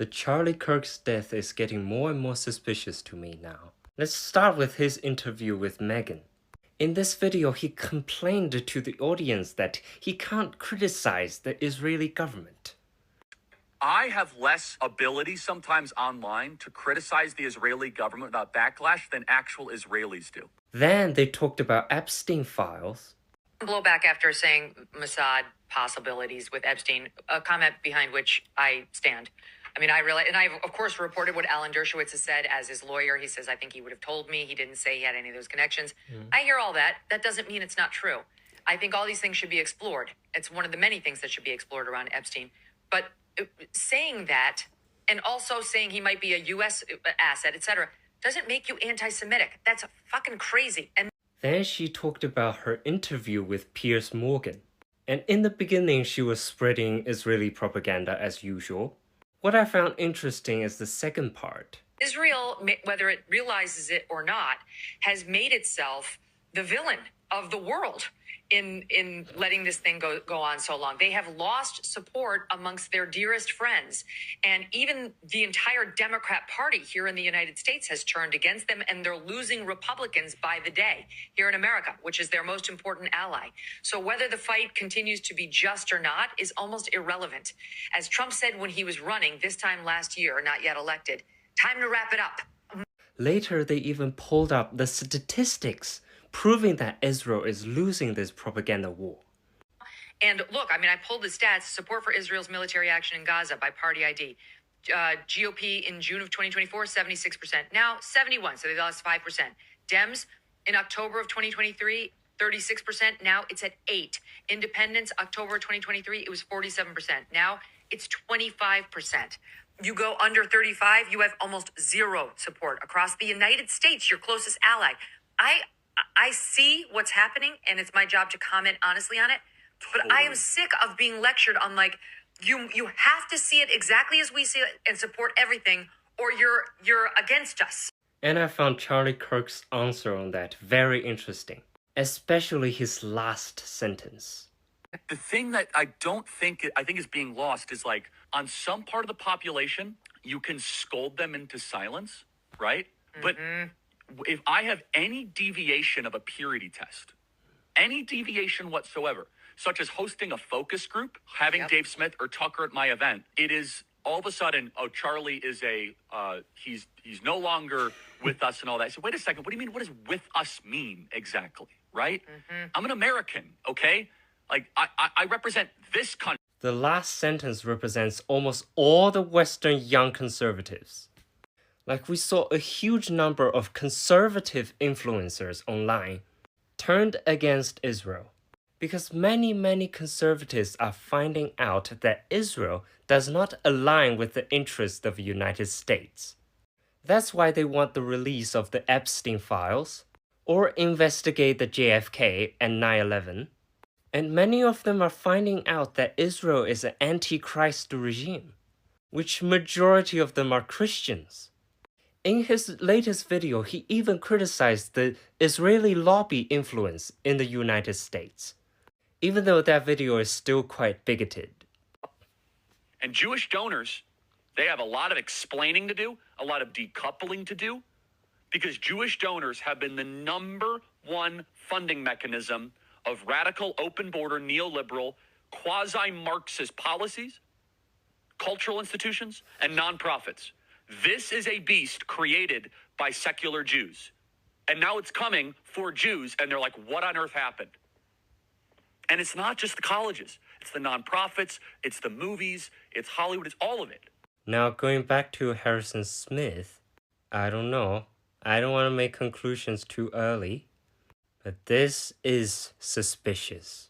The Charlie Kirk's death is getting more and more suspicious to me now. Let's start with his interview with Meghan. In this video, he complained to the audience that he can't criticize the Israeli government. I have less ability sometimes online to criticize the Israeli government without backlash than actual Israelis do. Then they talked about Epstein files. Blowback after saying Mossad possibilities with Epstein, a comment behind which I stand. I mean, I realize, and I've of course reported what Alan Dershowitz has said as his lawyer. He says, I think he would have told me. He didn't say he had any of those connections. I hear all that. That doesn't mean it's not true. I think all these things should be explored. It's one of the many things that should be explored around Epstein. But saying that, and also saying he might be a U.S. asset, etc., doesn't make you anti-Semitic. That's fucking crazy. And then she talked about her interview with Piers Morgan. And in the beginning, she was spreading Israeli propaganda as usual. What I found interesting is the second part. Israel, whether it realizes it or not, has made itself the villain of the world in letting this thing go on so long. They have lost support amongst their dearest friends. And even the entire Democrat Party here in the United States has turned against them, and they're losing Republicans by the day here in America, which is their most important ally. So whether the fight continues to be just or not is almost irrelevant. As Trump said when he was running this time last year, not yet elected, time to wrap it up. Later, they even pulled up the statistics proving that Israel is losing this propaganda war. And look, I mean, I pulled the stats. Support for Israel's military action in Gaza by party ID. GOP in June of 2024, 76%. Now, 71, so they lost 5%. Dems in October of 2023, 36%. Now it's at 8. Independents, October 2023, it was 47%. Now it's 25%. You go under 35, you have almost zero support across the United States, your closest ally. I see what's happening, and it's my job to comment honestly on it. But I am sick of being lectured on, like, you have to see it exactly as we see it and support everything, or you're against us. And I found Charlie Kirk's answer on that very interesting, especially his last sentence. The thing that I think is being lost is, like, on some part of the population, you can scold them into silence, right? But if I have any deviation of a purity test, any deviation whatsoever, such as hosting a focus group, having Dave Smith or Tucker at my event, it is all of a sudden, oh, Charlie is he's no longer with us and all that. I said, wait a second, what do you mean? What does with us mean exactly, right? I'm an American, okay? Like, I represent this country. The last sentence represents almost all the Western young conservatives. Like, we saw a huge number of conservative influencers online turned against Israel because many conservatives are finding out that Israel does not align with the interests of the United States. That's why they want the release of the Epstein files or investigate the JFK and 9/11. And many of them are finding out that Israel is an antichrist regime, which majority of them are Christians. In his latest video, he even criticized the Israeli lobby influence in the United States, even though that video is still quite bigoted. And Jewish donors, they have a lot of explaining to do, a lot of decoupling to do, because Jewish donors have been the number one funding mechanism of radical, open border, neoliberal, quasi-Marxist policies, cultural institutions, and nonprofits. This is a beast created by secular Jews. And now it's coming for Jews, and they're like, what on earth happened? And it's not just the colleges. It's the nonprofits, it's the movies, it's Hollywood, it's all of it. Now, going back to Harrison Smith, I don't know. I don't want to make conclusions too early, but this is suspicious.